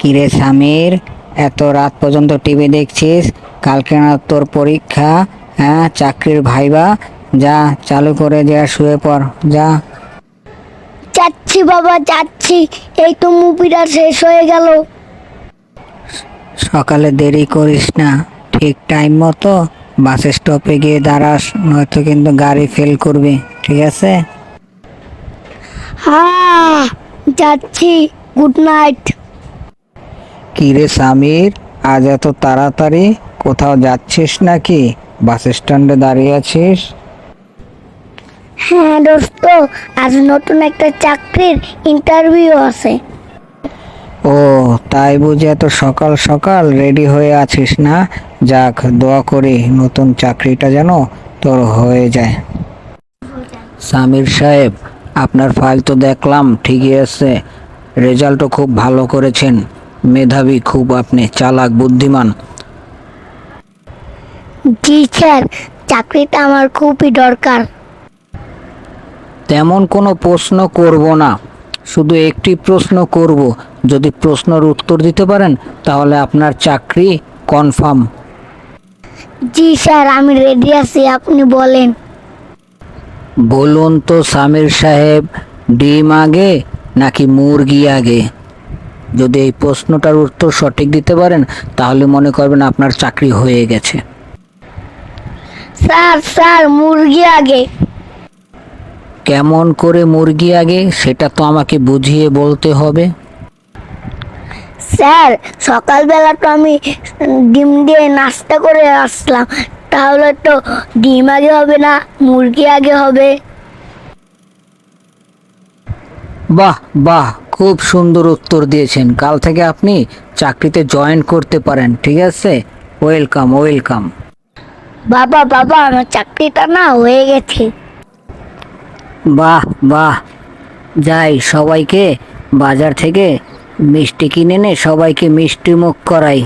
কিরে সামির, এত রাত পর্যন্ত টিভি দেখছিস? কালকে না তোর পরীক্ষা? হ্যাঁ, চাকরির ভাইবা। যা, চালু করে যা, শুয়ে পড় যা। যাচ্ছি বাবা যাচ্ছি, এই তো মুভিটা শেষ হয়ে গেল। সকালে দেরি করিস না, ঠিক টাইম মতো বাস স্টপে গিয়ে দাঁড়াস, নয়তো কিন্তু গাড়ি ফেল করবি, ঠিক আছে? হ্যাঁ যাচ্ছি, গুড নাইট। কিরে সামির, আজ এত তাড়াতাড়ি? কোথাও যাচ্ছিস নাকি? বাস স্ট্যান্ডে দাঁড়িয়ে আছিস? হ্যাঁ দোস্ত, আজ নতুন একটা চাকরির ইন্টারভিউ আছে। ও, তাই বুঝি এত সকাল সকাল রেডি হয়ে আছিস না? যাক, দোয়া করি নতুন চাকরিটা যেন তোর হয়ে যায়। সামির সাহেব, আপনার ফাইল তো দেখলাম, ঠিকই আছে। রেজাল্টও খুব ভালো করেছেন। মেধাবী খুব, আপনি চালাক বুদ্ধিমান। জি স্যার, চাকরিটা আমার খুবই দরকার। তেমন কোনো প্রশ্ন করব না, শুধু একটি প্রশ্ন করব। যদি প্রশ্নের উত্তর দিতে পারেন তাহলে আপনার চাকরি কনফার্ম। জি স্যার, আমি রেডি আছি, আপনি বলেন। বলুন তো সামির সাহেব, ডিম আগে নাকি মুরগি আগে? যদি এই প্রশ্নটার উত্তর সঠিক দিতে পারেন তাহলে মনে করবেন আপনার চাকরি হয়ে গেছে। স্যার স্যার, মুরগি আগে। কেমন করে মুরগি আগে, সেটা তো আমাকে বুঝিয়ে বলতে হবে। স্যার, সকালবেলা তো আমি ডিম দিয়ে নাস্তা করে আসলাম, তাহলে তো ডিম আগে হবে না, মুরগি আগে হবে। বাহ বাহ, খুব সুন্দর উত্তর দিয়েছেন। কাল থেকে আপনি চাকরিতে জয়েন করতে পারেন, ঠিক আছে? Welcome welcome. বাবা বাবা, আমার চাকরিটা না হয়ে গেছে। বাহ বাহ, যাই সবাইকে বাজার থেকে মিষ্টি কিনে নে, সবাইকে মিষ্টি মুখ করাই।